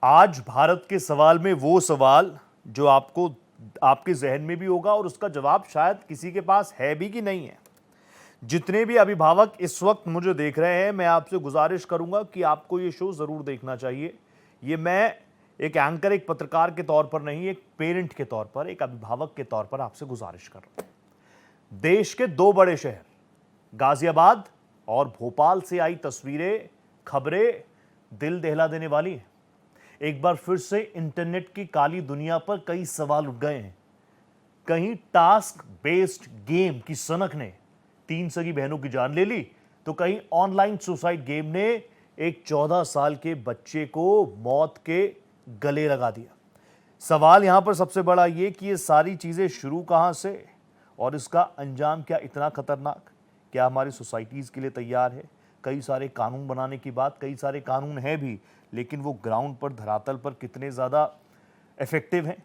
आज भारत के सवाल में वो सवाल जो आपको आपके जहन में भी होगा और उसका जवाब शायद किसी के पास है भी कि नहीं है। जितने भी अभिभावक इस वक्त मुझे देख रहे हैं, मैं आपसे गुजारिश करूंगा कि आपको ये शो जरूर देखना चाहिए। ये मैं एक एंकर, एक पत्रकार के तौर पर नहीं, एक पेरेंट के तौर पर, एक अभिभावक के तौर पर आपसे गुजारिश कर रहा हूं। देश के दो बड़े शहर गाजियाबाद और भोपाल से आई तस्वीरें, खबरें दिल दहला देने वाली हैं। एक बार फिर से इंटरनेट की काली दुनिया पर कई सवाल उठ गए हैं। कहीं टास्क बेस्ड गेम की सनक ने 3 सगी बहनों की जान ले ली, तो कहीं ऑनलाइन सुसाइड गेम ने एक 14 साल के बच्चे को मौत के गले लगा दिया। सवाल यहां पर सबसे बड़ा यह कि ये सारी चीजें शुरू कहां से और इसका अंजाम क्या इतना खतरनाक, क्या हमारी सोसाइटीज के लिए तैयार है? कई सारे कानून बनाने की बात, कई सारे कानून हैं भी, लेकिन वो ग्राउंड पर, धरातल पर कितने ज़्यादा इफेक्टिव हैं?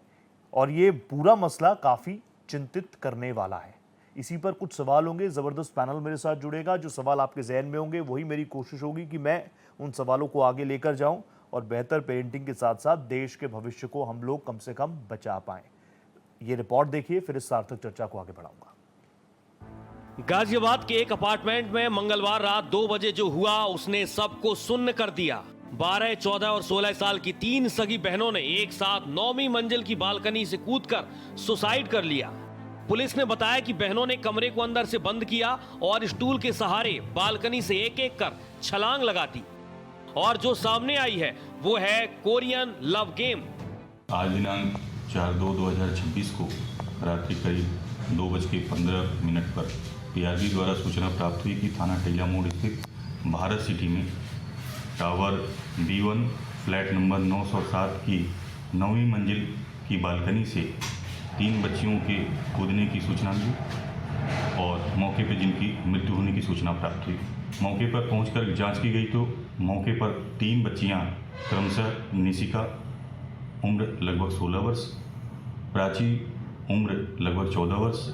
और ये पूरा मसला काफ़ी चिंतित करने वाला है। इसी पर कुछ सवाल होंगे। ज़बरदस्त पैनल मेरे साथ जुड़ेगा। जो सवाल आपके जहन में होंगे वही मेरी कोशिश होगी कि मैं उन सवालों को आगे लेकर जाऊं और बेहतर पेरेंटिंग के साथ साथ देश के भविष्य को हम लोग कम से कम बचा पाएं। ये रिपोर्ट देखिए, फिर इस सार्थक चर्चा को आगे बढ़ाऊंगा। गाजियाबाद के एक अपार्टमेंट में मंगलवार रात 2 बजे जो हुआ उसने सबको सुन्न कर दिया। 12, 14 और 16 साल की 3 सगी बहनों ने एक साथ 9वीं मंजिल की बालकनी से कूदकर सुसाइड कर लिया। पुलिस ने बताया कि बहनों ने कमरे को अंदर से बंद किया और स्टूल के सहारे बालकनी से एक एक कर छलांग लगाती। और जो सामने आई है वो है कोरियन लव गेम। आज दिनांक 4/2/2026 को रात्रि करीब 2:15 पर पीआरबी द्वारा सूचना प्राप्त हुई कि थाना टेला मोड़ स्थित भारत सिटी में टावर B1 फ्लैट नंबर 907 की 9वीं मंजिल की बालकनी से 3 बच्चियों के कूदने की सूचना मिली और मौके पर जिनकी मृत्यु होने की सूचना प्राप्त हुई। मौके पर पहुंचकर जांच की गई तो मौके पर 3 बच्चियां क्रमशः निशिका उम्र लगभग 16 वर्ष, प्राची उम्र लगभग 14 वर्ष,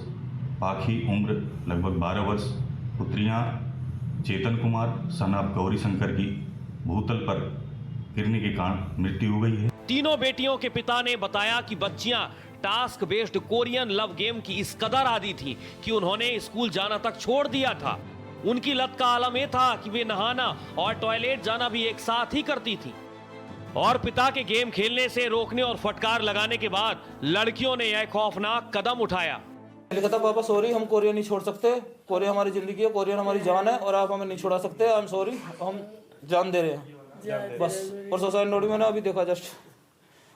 पाखी उम्र लगभग 12 वर्ष, पुत्रियां चेतन कुमार सनाब गौरी शंकर की भूतल पर गिरने के कारण मृत्यु हो गई है। तीनों बेटियों के पिता ने बताया कि बच्चियां task based Korean love game की इस कदर आदी थी कि उन्होंने स्कूल जाना तक छोड़ दिया था। उनकी लत का आलम यह था कि वे नहाना और टॉयलेट जाना भी एक साथ ही करती थी। और पिता के गेम खेलने से रोकने और फटकार लगाने के बाद लड़कियों ने यह खौफनाक कदम उठाया। लिखा था, पापा सॉरी, हम कोरिया नहीं छोड़ सकते, कोरिया हमारी जिंदगी है, कोरिया हमारी जान है और आप हमें नहीं छोड़ा सकते। आई एम सॉरी, हम जान दे रहे हैं बस। और सुसाइड नोट मैंने अभी देखा जस्ट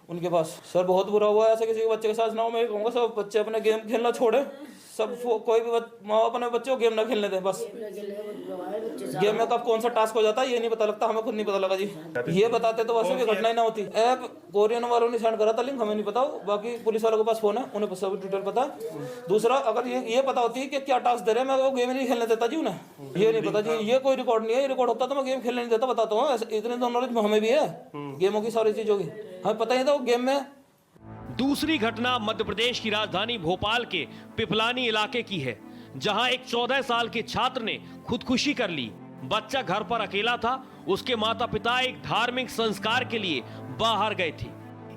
उनके पास। सर बहुत बुरा हुआ है, ऐसे किसी के बच्चे के साथ ना हो। मैं कहूँगा सब बच्चे अपने गेम खेलना छोड़े, सब कोई भी माँ बाप अपने बच्चों को गेम ना खेलने दें। बस गेम में कब कौन सा टास्क हो जाता है ये नहीं पता लगता, हमें खुद नहीं पता लगा जी। ये बताते तो वैसे भी घटना ही ना होती। ऐप कोरियन वालों ने सेंड करा था लिंक, हमें नहीं पता, बाकी पुलिस वालों के पास फोन है, उन्हें सब डिटेल पता। दूसरा, अगर ये पता होती है कि क्या टास्क दे रहे हैं, मैं वो गेम नहीं खेलने देता जी उन्हें। ये नहीं पता जी, ये कोई रिकॉर्ड नहीं है। ये रिकॉर्ड होता तो मैं गेम खेलने नहीं देता, बताता हूँ। इतने तो नॉलेज हमें भी है गेमों की, सारी चीजों की हमें पता ही था वो गेम में। दूसरी घटना मध्य प्रदेश की राजधानी भोपाल के पिपलानी इलाके की है, जहां एक 14 साल के छात्र ने खुदकुशी कर ली। बच्चा घर पर अकेला था, उसके माता पिता एक धार्मिक संस्कार के लिए बाहर गए थे।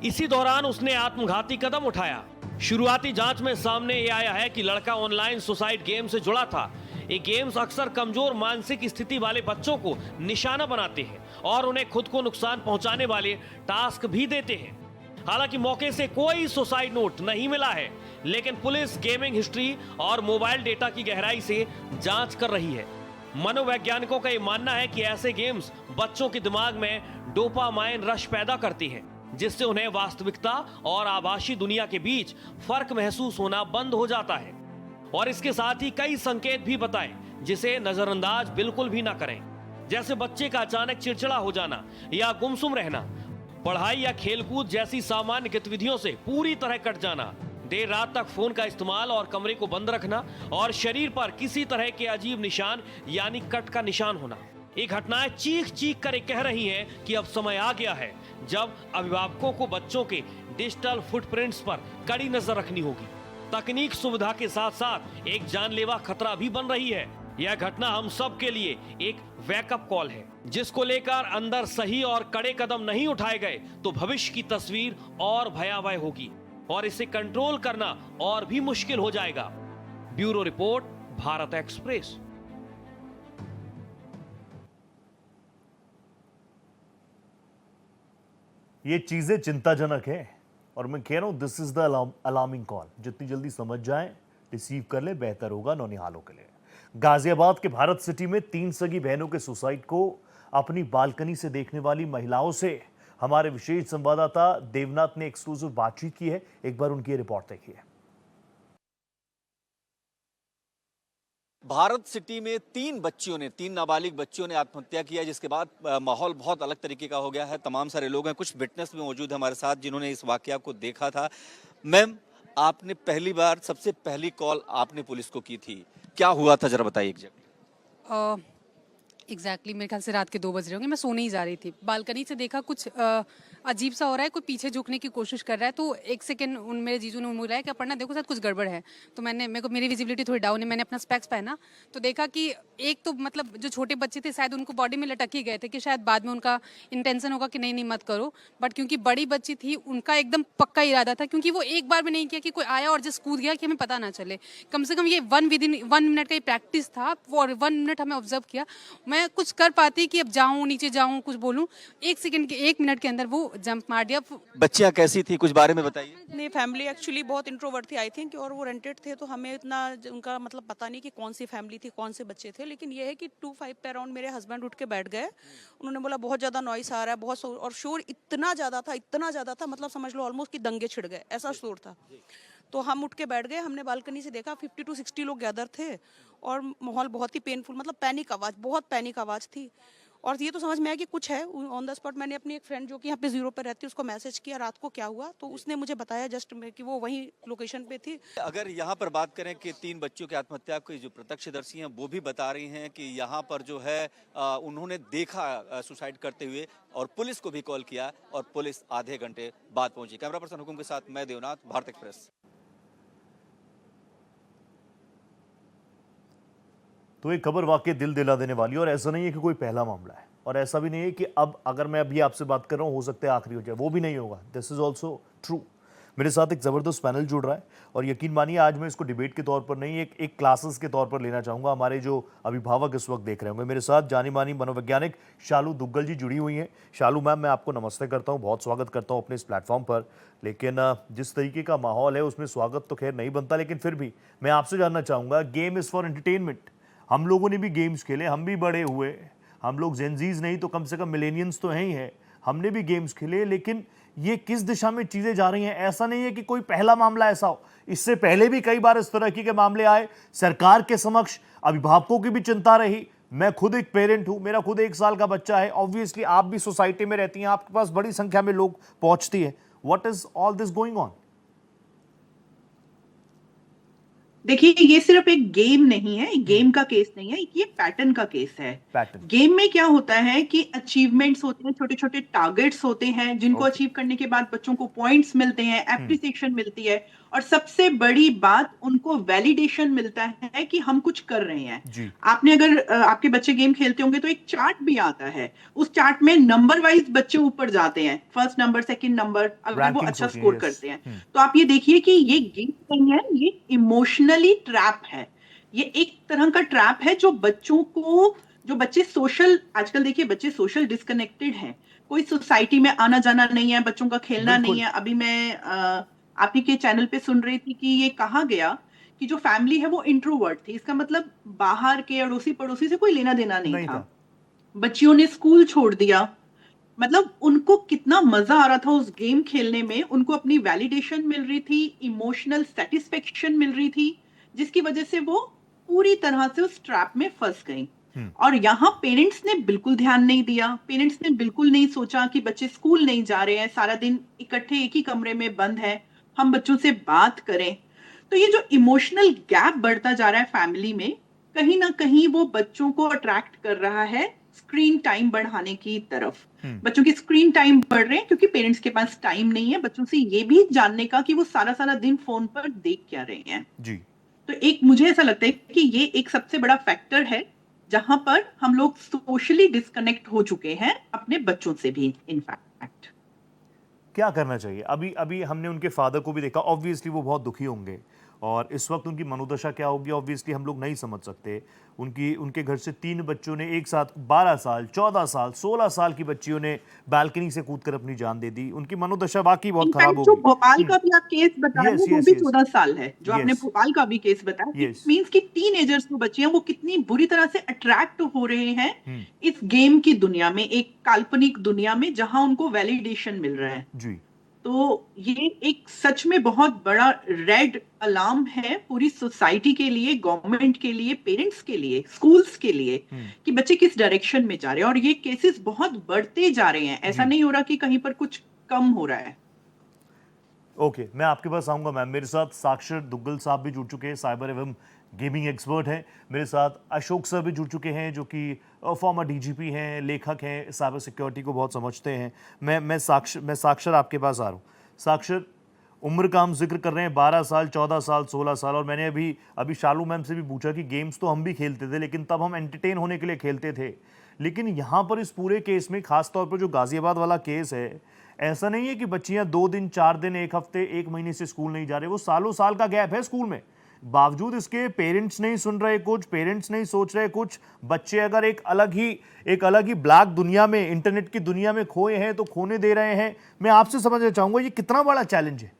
इसी दौरान उसने आत्मघाती कदम उठाया। शुरुआती जांच में सामने ये आया है कि लड़का ऑनलाइन सुसाइड गेम से जुड़ा था। ये गेम्स अक्सर कमजोर मानसिक स्थिति वाले बच्चों को निशाना बनाते हैं और उन्हें खुद को नुकसान पहुंचाने वाले टास्क भी देते हैं। हालांकि मौके से कोई सुसाइड नोट नहीं मिला है, लेकिन पुलिस गेमिंग हिस्ट्री और मोबाइल डेटा की गहराई से जांच कर रही है। मनोवैज्ञानिकों का यह मानना है कि ऐसे गेम्स बच्चों के दिमाग में डोपामाइन रश पैदा करती हैं, जिससे उन्हें वास्तविकता और आभासी दुनिया के बीच फर्क महसूस होना बंद हो जाता है। और इसके साथ ही कई संकेत भी बताएं जिसे नजरअंदाज बिल्कुल भी ना करें, जैसे बच्चे का अचानक चिड़चिड़ा हो जाना या गुमसुम रहना, पढ़ाई या खेलकूद जैसी सामान्य गतिविधियों से पूरी तरह कट जाना, देर रात तक फोन का इस्तेमाल और कमरे को बंद रखना, और शरीर पर किसी तरह के अजीब निशान यानी कट का निशान होना। ये घटनाएं चीख चीख कर कह रही हैं कि अब समय आ गया है जब अभिभावकों को बच्चों के डिजिटल फुटप्रिंट्स पर कड़ी नजर रखनी होगी। तकनीक सुविधा के साथ साथ एक जानलेवा खतरा भी बन रही है। यह घटना हम सब के लिए एक वेकअप कॉल है, जिसको लेकर अंदर सही और कड़े कदम नहीं उठाए गए तो भविष्य की तस्वीर और भयावह होगी और इसे कंट्रोल करना और भी मुश्किल हो जाएगा। Bureau report, Bharat express. ये चीजें चिंताजनक है और मैं कह रहा हूं this is the alarming call. जितनी जल्दी समझ जाएं, रिसीव कर ले, बेहतर होगा नौनिहालों के लिए। गाजियाबाद के भारत सिटी में 3 सगी बहनों के सुसाइड को अपनी बालकनी से देखने वाली महिलाओं से हमारे विशेष संवाददाता देवनाथ ने एक्सक्लूसिव बातचीत की है। एक बार उनकी रिपोर्ट देखिए। भारत सिटी में 3 नाबालिग बच्चियों ने आत्महत्या किया, जिसके बाद माहौल बहुत अलग तरीके का हो गया है। तमाम सारे लोग हैं, कुछ विटनेस भी मौजूद है हमारे साथ जिन्होंने इस वाकया को देखा था। मैम, आपने पहली बार, सबसे पहली कॉल आपने पुलिस को की थी, क्या हुआ था जरा बताइए एग्जैक्टली मेरे ख्याल से रात के 2 बज रहे होंगे। मैं सोने ही जा रही थी, बालकनी से देखा कुछ अजीब सा हो रहा है, कोई पीछे झुकने की कोशिश कर रहा है। तो एक सेकंड मेरे जीजू ने बोला है कि अपर्णा देखो शायद कुछ गड़बड़ है। तो मेरी विजिबिलिटी थोड़ी डाउन है, मैंने अपना स्पेक्स पहना तो देखा कि एक तो मतलब जो छोटे बच्चे थे शायद उनको बॉडी में लटक ही गए थे कि शायद बाद में उनका इंटेंशन होगा कि नहीं मत करो, बट क्योंकि बड़ी बच्ची थी उनका एकदम पक्का इरादा था, क्योंकि वो एक बार भी नहीं किया कि कोई आया और जस्ट कूद गया कि हमें पता ना चले। कम से कम ये 1 मिनट का ही प्रैक्टिस था और 1 मिनट हमें ऑब्जर्व किया। मैं कुछ कर पाती कि अब जाऊं नीचे जाऊं कुछ बोलूं, 1 मिनट के अंदर वो जंप मार दिया। बच्चियां कैसी थी, कुछ बारे में बताइए। नहीं, फैमिली एक्चुअली बहुत इंट्रोवर्ट थी आई थिंक, और वो रेंटेड थे, तो हमें इतना उनका मतलब पता नहीं कि कौन सी फैमिली थी, कौन से बच्चे थे। लेकिन ये है कि 2:05 पे अराउंड मेरे हस्बैंड उठ के बैठ गए। उन्होंने बोला बहुत ज़्यादा नॉइस आ रहा है, बहुत शोर, और शोर इतना ज़्यादा था मतलब समझ लो ऑलमोस्ट कि दंगे छिड़ गए, ऐसा शोर था। तो हम उठ के बैठ गए, हमने बालकनी से देखा 50 to 60 लोग गैदर थे और माहौल बहुत ही पेनफुल, मतलब पैनिक आवाज़, बहुत पैनिक आवाज़ थी। और ये तो समझ में आया कि कुछ है। ऑन द स्पॉट मैंने अपनी एक फ्रेंड जो कि यहाँ पे 0 पे रहती है उसको मैसेज किया रात को क्या हुआ, तो उसने मुझे बताया जस्ट में कि वो वहीं लोकेशन पे थी। अगर यहाँ पर बात करें कि 3 बच्चों की आत्महत्या की जो प्रत्यक्षदर्शी हैं वो भी बता रही हैं कि यहाँ पर जो है उन्होंने देखा सुसाइड करते हुए और पुलिस को भी कॉल किया और पुलिस आधे घंटे बाद पहुंची। कैमरा पर्सन हुकुम के साथ मैं देवनाथ, भारत एक्सप्रेस। तो ये खबर वाकई दिल दिला देने वाली, और ऐसा नहीं है कि कोई पहला मामला है, और ऐसा भी नहीं है कि अब अगर मैं अभी आपसे बात कर रहा हूं हो सकता है आखिरी हो जाए, वो भी नहीं होगा। This is also true. मेरे साथ एक ज़बरदस्त पैनल जुड़ रहा है और यकीन मानिए आज मैं इसको डिबेट के तौर पर नहीं, एक क्लासेस के तौर पर लेना चाहूँगा। हमारे जो अभिभावक इस वक्त देख रहे होंगे, मेरे साथ जानी मानी मनोवैज्ञानिक शालू दुग्गल जी जुड़ी हुई हैं। शालू मैम, मैं आपको नमस्ते करता हूँ, बहुत स्वागत करता हूँ अपने इस प्लेटफॉर्म पर। लेकिन जिस तरीके का माहौल है उसमें स्वागत तो खैर नहीं बनता, लेकिन फिर भी मैं आपसे जानना चाहूँगा, गेम इज़ फॉर एंटरटेनमेंट। हम लोगों ने भी गेम्स खेले, हम भी बड़े हुए, हम लोग जेनजीज नहीं तो कम से कम मिलेनियंस तो हैं ही हैं, हमने भी गेम्स खेले। लेकिन ये किस दिशा में चीज़ें जा रही हैं, ऐसा नहीं है कि कोई पहला मामला ऐसा हो। इससे पहले भी कई बार इस तरह के मामले आए, सरकार के समक्ष अभिभावकों की भी चिंता रही। मैं खुद एक पेरेंट हूँ, मेरा खुद 1 साल का बच्चा है। ऑब्वियसली आप भी सोसाइटी में रहती हैं, आपके पास बड़ी संख्या में लोग पहुँचती है। What is all this going on? देखिए, ये सिर्फ एक गेम नहीं है, गेम का केस नहीं है, ये पैटर्न का केस है। पैटर्न गेम में क्या होता है कि अचीवमेंट्स होते हैं, छोटे छोटे टारगेट्स होते हैं जिनको अचीव करने के बाद बच्चों को पॉइंट्स मिलते हैं, एप्रिसिएशन मिलती है, और सबसे बड़ी बात उनको वैलिडेशन मिलता है कि हम कुछ कर रहे हैं। आपने अगर आपके बच्चे गेम खेलते होंगे तो एक चार्ट भी आता है, उस चार्ट में नंबर वाइज बच्चे ऊपर जाते हैं, फर्स्ट नंबर, सेकंड नंबर, अगर वो अच्छा स्कोर करते हैं। तो आप ये देखिए कि ये गेम नहीं है, ये इमोशनली ट्रैप है। ये एक तरह का ट्रैप है जो बच्चों को, जो बच्चे सोशल, आजकल देखिए बच्चे सोशल डिस्कनेक्टेड हैं, कोई सोसाइटी में आना जाना नहीं है, बच्चों का खेलना नहीं है। अभी मैं आप ही के चैनल पे सुन रही थी कि ये कहा गया कि जो फैमिली है वो इंट्रोवर्ट थी, इसका मतलब बाहर के अड़ोसी पड़ोसी से कोई लेना देना नहीं था। बच्चियों ने स्कूल छोड़ दिया, मतलब उनको कितना मजा आ रहा था उस गेम खेलने में, उनको अपनी वैलिडेशन मिल रही थी, इमोशनल सेटिस्फेक्शन मिल रही थी, जिसकी वजह से वो पूरी तरह से उस ट्रैप में फंस गई। और यहाँ पेरेंट्स ने बिल्कुल ध्यान नहीं दिया, पेरेंट्स ने बिल्कुल नहीं सोचा कि बच्चे स्कूल नहीं जा रहे हैं, सारा दिन इकट्ठे एक ही कमरे में बंद है, हम बच्चों से बात करें। तो ये जो इमोशनल गैप बढ़ता जा रहा है फैमिली में, कहीं ना कहीं वो बच्चों को अट्रैक्ट कर रहा है स्क्रीन टाइम बढ़ाने की तरफ। बच्चों की स्क्रीन टाइम बढ़ रहे हैं क्योंकि पेरेंट्स के पास टाइम नहीं है बच्चों से ये भी जानने का कि वो सारा सारा दिन फोन पर देख क्या रहे हैं। जी, तो एक मुझे ऐसा लगता है कि ये एक सबसे बड़ा फैक्टर है जहां पर हम लोग सोशली डिस्कनेक्ट हो चुके हैं अपने बच्चों से भी इनफैक्ट। क्या करना चाहिए? अभी अभी हमने उनके फादर को भी देखा, ऑब्वियसली वो बहुत दुखी होंगे और इस वक्त उनकी मनोदशा क्या होगी ऑब्वियसली हम लोग नहीं समझ सकते। उनके घर से 3 बच्चों ने एक साथ 12 साल, 14 साल, 16 साल की बच्चियों ने बालकनी से कूदकर अपनी जान दे दी। उनकी मनोदशा वाकई बहुत खराब इनफैक्ट जो होगी। भोपाल का भी आप केस बता रहे यस हो वो यस भी यस 14 साल है, जो आपने यस भोपाल का भी केस बताया। इट यस मींस कि टीनेजर्स जो बच्चे हैं वो कितनी बुरी तरह से अट्रैक्ट हो रहे हैं इस गेम की दुनिया में, एक काल्पनिक दुनिया में जहां उनको वैलिडेशन मिल रहा है। जी। तो ये एक सच में बहुत बड़ा रेड अलार्म है पूरी सोसाइटी के लिए, गवर्नमेंट के लिए, पेरेंट्स के लिए, स्कूल्स के लिए, कि बच्चे किस डायरेक्शन में जा रहे हैं। और ये केसेस बहुत बढ़ते जा रहे हैं, ऐसा जी। नहीं हो रहा कि कहीं पर कुछ कम हो रहा है। ओके, मैं आपके पास आऊंगा मैम। मेरे साथ साक्षर दुग्गल साहब भी जुड़ चुके हैं, साइबर एवं गेमिंग एक्सपर्ट हैं। मेरे साथ अशोक सर भी जुड़ चुके हैं जो कि फॉर्मर डीजीपी हैं, लेखक हैं, साइबर सिक्योरिटी को बहुत समझते हैं। मैं साक्षर आपके पास आ रहा हूँ। साक्षर, उम्र का हम जिक्र कर रहे हैं, 12 साल, 14 साल, 16 साल, और मैंने अभी शालू मैम से भी पूछा कि गेम्स तो हम भी खेलते थे लेकिन तब हम एंटरटेन होने के लिए खेलते थे। लेकिन यहाँ पर इस पूरे केस में खास तौर पर जो गाजियाबाद वाला केस है, ऐसा नहीं है कि बच्चियां 2 दिन, 4 दिन, 1 हफ्ते, 1 महीने से स्कूल नहीं जा रहे, वो सालों साल का गैप है स्कूल में। बावजूद इसके पेरेंट्स नहीं सुन रहे कुछ, पेरेंट्स नहीं सोच रहे कुछ। बच्चे अगर एक अलग ही ब्लैक दुनिया में, इंटरनेट की दुनिया में खोए हैं तो खोने दे रहे हैं। मैं आपसे समझना चाहूंगा ये कितना बड़ा चैलेंज है?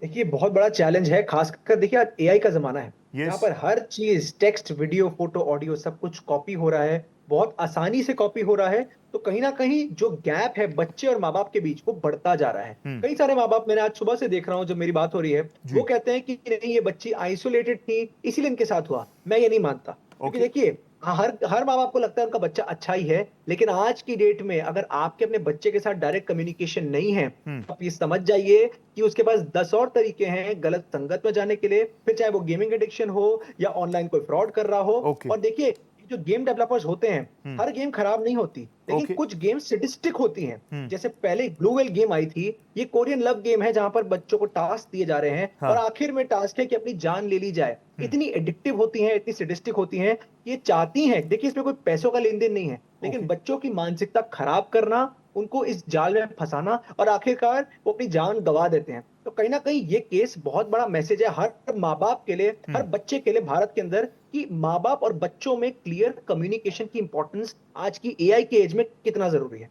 देखिए बहुत बड़ा चैलेंज है, खासकर देखिए आज एआई का जमाना है। यहाँ पर हर चीज, टेक्स्ट, वीडियो, फोटो, ऑडियो, सब कुछ कॉपी हो रहा है, बहुत आसानी से कॉपी हो रहा है। तो कहीं ना कहीं जो गैप है बच्चे और माँ बाप के बीच वो बढ़ता जा रहा है। कई सारे माँ बाप, मैंने आज सुबह से देख रहा हूँ जब मेरी बात हो रही है, वो कहते हैं कि नहीं ये बच्ची आइसोलेटेड थी इसीलिए इनके साथ हुआ। मैं ये नहीं मानता, क्योंकि देखिए हर माँ बाप को लगता है उनका बच्चा अच्छा ही है, लेकिन आज की डेट में अगर आपके अपने बच्चे के साथ डायरेक्ट कम्युनिकेशन नहीं है, आप ये समझ जाइए कि उसके पास 10 और तरीके हैं गलत संगत में जाने के लिए, फिर चाहे वो गेमिंग एडिक्शन हो या ऑनलाइन कोई फ्रॉड कर रहा हो। और देखिए जो गेम डेवलपर्स होते हैं, हर गेम खराब नहीं होती, लेकिन कुछ गेम सैडिस्टिक होती हैं। जैसे पहले ब्लू व्हेल गेम आई थी, ये कोरियन लव गेम है जहां पर बच्चों को टास्क दिए जा रहे हैं और आखिर में टास्क है कि अपनी जान ले ली जाए। इतनी एडिक्टिव होती हैं, इतनी सैडिस्टिक होती हैं, ये चाहती हैं, देखिए इसमें कोई पैसों का लेन देन नहीं है, लेकिन बच्चों की मानसिकता खराब करना, उनको इस जाल में फंसाना, और आखिरकार वो अपनी जान गंवा देते हैं। तो कहीं ना कहीं ये केस बहुत बड़ा मैसेज है हर माँ बाप के लिए, हर बच्चे के लिए भारत के अंदर, कि माँ बाप और बच्चों में क्लियर कम्युनिकेशन की इंपॉर्टेंस आज की एआई के एज में कितना जरूरी है।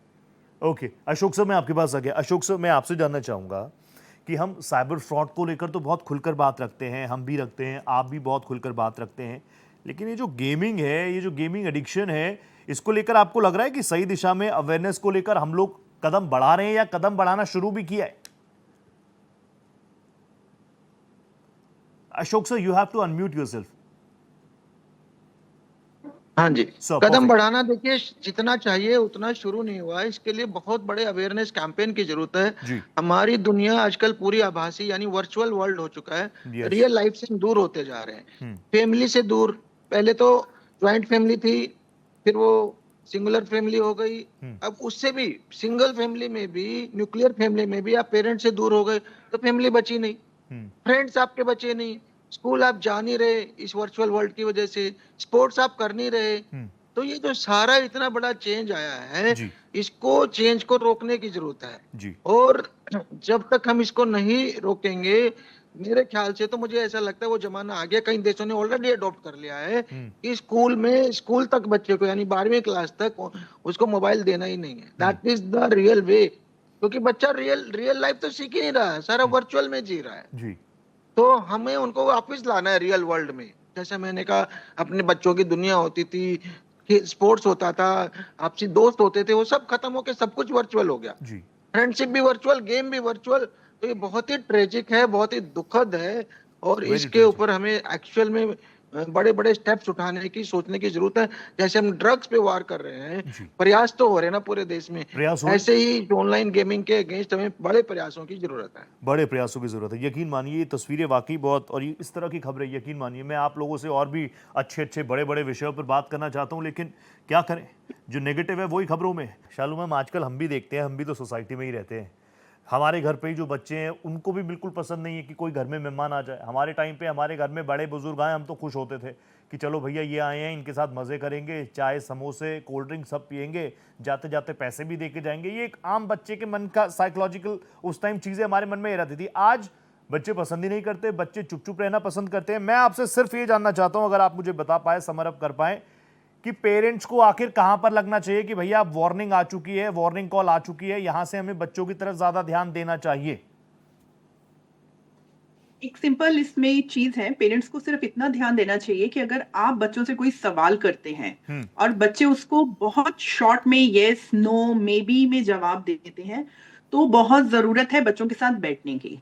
ओके, अशोक सर मैं आपके पास आ गया। अशोक सर मैं आपसे जानना चाहूंगा कि हम साइबर फ्रॉड को लेकर तो बहुत खुलकर बात रखते हैं, हम भी रखते हैं, आप भी बहुत खुलकर बात रखते हैं, लेकिन ये जो गेमिंग है, ये जो गेमिंग एडिक्शन है, इसको लेकर आपको लग रहा है कि सही दिशा में अवेयरनेस को लेकर हम लोग कदम बढ़ा रहे हैं या कदम बढ़ाना शुरू भी किया है? Ashok sir, you have to unmute yourself. हाँ जी, So, कदम perfect. बढ़ाना देखिए जितना चाहिए उतना शुरू नहीं हुआ है। इसके लिए बहुत बड़े अवेयरनेस कैंपेन की जरूरत जी। है। हमारी दुनिया आजकल पूरी आभासी यानी वर्चुअल वर्ल्ड हो चुका है। Yes. रियल लाइफ से दूर होते जा रहे हैं, फैमिली से दूर। पहले तो ज्वाइंट फैमिली थी, फिर वो सिंगुलर फैमिली हो गई, अब उससे भी सिंगल फैमिली में भी, न्यूक्लियर फैमिली में भी आप पेरेंट्स से दूर हो गए तो फैमिली बची नहीं, फ्रेंड्स आपके बचे नहीं, स्कूल आप जा नहीं रहे इस वर्चुअल वर्ल्ड की वजह से, स्पोर्ट्स आप कर नहीं रहे। तो ये जो सारा इतना बड़ा चेंज आया है, इसको चेंज को रोकने की जरूरत है जी। और जब तक हम इसको नहीं रोकेंगे, मेरे ख्याल से तो मुझे ऐसा लगता है वो जमाना आ गया, कई देशों ने ऑलरेडी अडॉप्ट कर लिया है कि स्कूल तक बच्चे को यानी 12वीं क्लास तक उसको मोबाइल देना ही नहीं है। That is the real way, क्योंकि बच्चा रियल लाइफ तो सीख ही नहीं रहा है, सारा वर्चुअल में जी रहा है जी। तो हमें उनको वापस लाना है रियल वर्ल्ड में। जैसे मैंने कहा, अपने बच्चों की दुनिया होती थी, स्पोर्ट्स होता था, आपसी दोस्त होते थे, वो सब खत्म होके सब कुछ वर्चुअल हो गया। फ्रेंडशिप भी वर्चुअल, गेम भी वर्चुअल। तो ये बहुत ही ट्रेजिक है, बहुत ही दुखद है और इसके ऊपर हमें एक्चुअल में बड़े बड़े स्टेप्स उठाने की, सोचने की जरूरत है। जैसे हम ड्रग्स पे वार कर रहे हैं, प्रयास तो हो रहे हैं ना पूरे देश में, ऐसे ही ऑनलाइन गेमिंग के अगेंस्ट हमें बड़े प्रयासों की जरूरत है। बड़े प्रयासों की जरूरत है। यकीन मानिए ये तस्वीरें वाकई बहुत, और इस तरह की खबरें यकीन मानिए मैं आप लोगों से और भी अच्छे बड़े बड़े विषयों पर बात करना चाहता हूँ, लेकिन क्या करें, जो नेगेटिव है वही खबरों में। शालू मैम, आजकल हम भी देखते हैं, हम भी तो सोसाइटी में ही रहते हैं, हमारे घर पे ही जो बच्चे हैं उनको भी बिल्कुल पसंद नहीं है कि कोई घर में मेहमान आ जाए। हमारे टाइम पे हमारे घर में बड़े बुजुर्ग आए, हम तो खुश होते थे कि चलो भैया ये आए हैं, इनके साथ मज़े करेंगे, चाय समोसे कोल्ड ड्रिंक सब पियेंगे, जाते जाते पैसे भी दे के जाएंगे। ये एक आम बच्चे के मन का साइकोलॉजिकल उस टाइम चीज़ें हमारे मन में ये रहती थी। आज बच्चे पसंद ही नहीं करते, बच्चे चुप चुप रहना पसंद करते हैं। मैं आपसे सिर्फ ये जानना चाहता हूँ, अगर आप मुझे बता पाए, समर अप कर पाए, कि पेरेंट्स को आखिर कहां पर लगना चाहिए कि भैया अब वार्निंग आ चुकी है, वार्निंग कॉल आ चुकी है, यहां से हमें बच्चों की तरफ ज्यादा ध्यान देना चाहिए। एक सिंपल इसमें चीज है, पेरेंट्स को सिर्फ इतना ध्यान देना चाहिए कि अगर आप बच्चों से कोई सवाल करते हैं और बच्चे उसको बहुत शॉर्ट में यस नो मे बी में जवाब देते हैं, तो बहुत जरूरत है बच्चों के साथ बैठने की।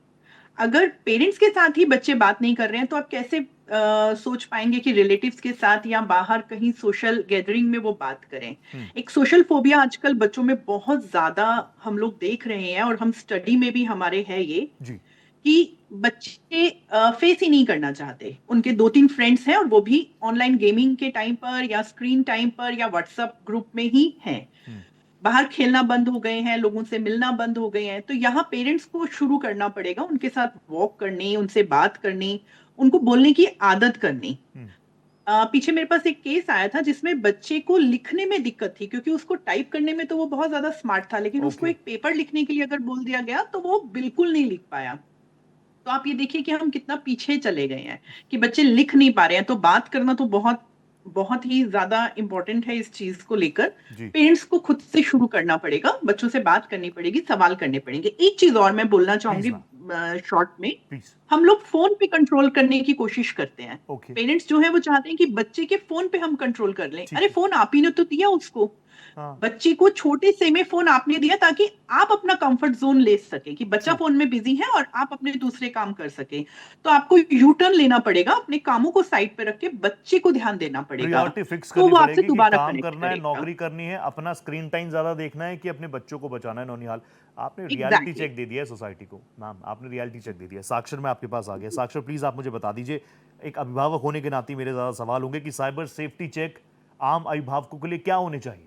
अगर पेरेंट्स के साथ ही बच्चे बात नहीं कर रहे हैं तो आप कैसे सोच पाएंगे कि रिलेटिव्स के साथ या बाहर कहीं सोशल गैदरिंग में वो बात करें। एक सोशल फोबिया आजकल बच्चों में बहुत ज्यादा हम लोग देख रहे हैं, और हम स्टडी में भी हमारे है ये जी। कि बच्चे फेस ही नहीं करना चाहते। उनके 2-3 फ्रेंड्स हैं और वो भी ऑनलाइन गेमिंग के टाइम पर या स्क्रीन टाइम पर या व्हाट्सएप ग्रुप में ही हैं। बाहर खेलना बंद हो गए हैं, लोगों से मिलना बंद हो गए हैं। तो यहाँ पेरेंट्स को शुरू करना पड़ेगा, उनके साथ वॉक करनी, उनसे बात करनी, उनको बोलने की आदत करनी। पीछे मेरे पास एक केस आया था जिसमें बच्चे को लिखने में दिक्कत थी, क्योंकि उसको टाइप करने में तो वो बहुत ज्यादा स्मार्ट था, लेकिन उसको एक पेपर लिखने के लिए अगर बोल दिया गया तो वो बिल्कुल नहीं लिख पाया। तो आप ये देखिए कि हम कितना पीछे चले गए हैं कि बच्चे लिख नहीं पा रहे हैं। तो बात करना तो बहुत बहुत ही ज्यादा इंपॉर्टेंट है इस चीज को लेकर। पेरेंट्स को खुद से शुरू करना पड़ेगा, बच्चों से बात करनी पड़ेगी, सवाल करने पड़ेंगे। एक चीज और मैं बोलना चाहूंगी शॉर्ट में, हम लोग फोन पे कंट्रोल करने की कोशिश करते हैं। पेरेंट्स जो है वो चाहते हैं कि बच्चे के फोन पे हम कंट्रोल कर लें। अरे फोन आप ही ने तो दिया उसको, बच्चे को छोटे से में फोन आपने दिया ताकि आप अपना कंफर्ट जोन ले सके, कि बच्चा फोन में बिजी है और आप अपने दूसरे काम कर सके। तो आपको यू टर्न लेना पड़ेगा, अपने कामों को साइड पे रख के बच्चे को ध्यान देना पड़ेगा। प्रायोरिटी फिक्स तो करनी वो आपसे पड़ेगी कि दोबारा काम कनेक्ट करना है, करेगा। नौकरी करनी है, अपना स्क्रीन टाइम ज्यादा देखना है कि अपने बच्चों को बचाना है। नौनिहाल, आपने रियलिटी चेक दे दिया है सोसाइटी को। मैम, आपने रियलिटी चेक दे दिया है। साक्षर, मैं आपके पास आ गया। साक्षर, प्लीज आप मुझे बता दीजिए, एक अभिभावक होने के नाते मेरे ज्यादा सवाल होंगे कि साइबर सेफ्टी चेक आम अभिभावकों के लिए क्या होने चाहिए?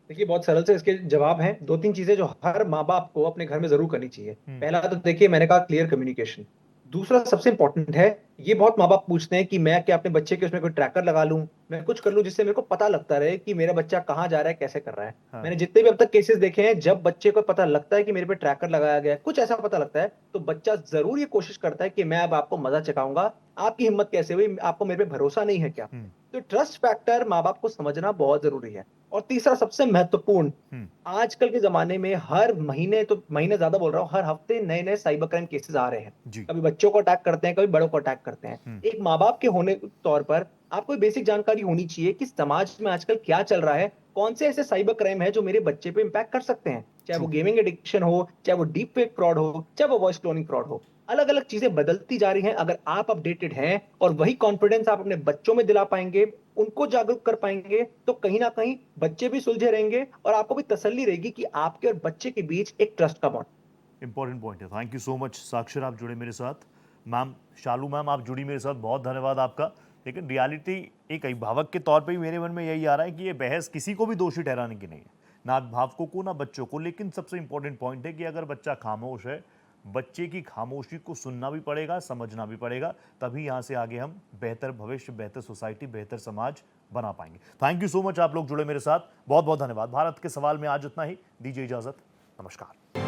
देखिए, बहुत सरल से इसके जवाब हैं। 2-3 चीजें जो हर माँ बाप को अपने घर में जरूर करनी चाहिए। पहला तो देखिए, मैंने कहा क्लियर कम्युनिकेशन। दूसरा सबसे इंपॉर्टेंट है, ये बहुत माँ बाप पूछते हैं कि मैं क्या अपने बच्चे के उसमें कोई ट्रैकर लगा लूं, मैं कुछ कर लूं जिससे मेरे को पता लगता रहे कि मेरा बच्चा कहाँ जा रहा है, कैसे कर रहा है। मैंने जितने भी अब तक केसेस देखे हैं, जब बच्चे को पता लगता है कि मेरे पे ट्रैकर लगाया गया है, कुछ ऐसा पता लगता है, तो बच्चा जरूर ये कोशिश करता है कि मैं अब आपको मजा चखाऊंगा, आपकी हिम्मत कैसे हुई, आपको मेरे पे भरोसा नहीं है क्या। तो ट्रस्ट फैक्टर माँ बाप को समझना बहुत जरूरी है। और तीसरा सबसे महत्वपूर्ण, आजकल के जमाने में हर महीने, तो महीने ज्यादा बोल रहा हूँ, हर हफ्ते नए नए साइबर क्राइम केसेस आ रहे हैं। कभी बच्चों को अटैक करते हैं, कभी बड़ों को अटैक करते हैं। एक माँ बाप के होने तौर पर आपको बेसिक जानकारी होनी चाहिए कि समाज में आजकल क्या चल रहा है, कौन से ऐसे साइबर क्राइम है जो मेरे बच्चे पे इंपैक्ट कर सकते हैं। चाहे वो गेमिंग एडिक्शन हो, चाहे वो डीप फेक फ्रॉड हो, चाहे वो वॉइस क्लोनिंग फ्रॉड हो। अलग अलग चीजें बदलती जा रही हैं। अगर आप अपडेटेड हैं और वही कॉन्फिडेंस आप अपने बच्चों में दिला पाएंगे, उनको जागरूक कर पाएंगे, तो कहीं ना कहीं बच्चे भी सुलझे रहेंगे और आपको भी तसल्ली रहेगी कि आपके और बच्चे के बीच एक ट्रस्ट का बॉन्ड। इंपॉर्टेंट पॉइंट है। थैंक यू सो मच साक्षर, आप जुड़े मेरे साथ। मैम शालू मैम, आप जुड़ी मेरे साथ, बहुत धन्यवाद आपका। लेकिन रियलिटी एक अभिभावक के तौर पे भी मेरे मन में यही आ रहा है कि ये बहस किसी को भी दोषी ठहराने की नहीं है, ना अभिभावकों को ना बच्चों को। लेकिन सबसे इंपॉर्टेंट पॉइंट है कि अगर बच्चा खामोश है, बच्चे की खामोशी को सुनना भी पड़ेगा, समझना भी पड़ेगा, तभी यहाँ से आगे हम बेहतर भविष्य, बेहतर सोसाइटी, बेहतर समाज बना पाएंगे। थैंक यू सो मच, आप लोग जुड़े मेरे साथ, बहुत बहुत धन्यवाद। भारत के सवाल में आज इतना ही, दीजिए इजाजत, नमस्कार।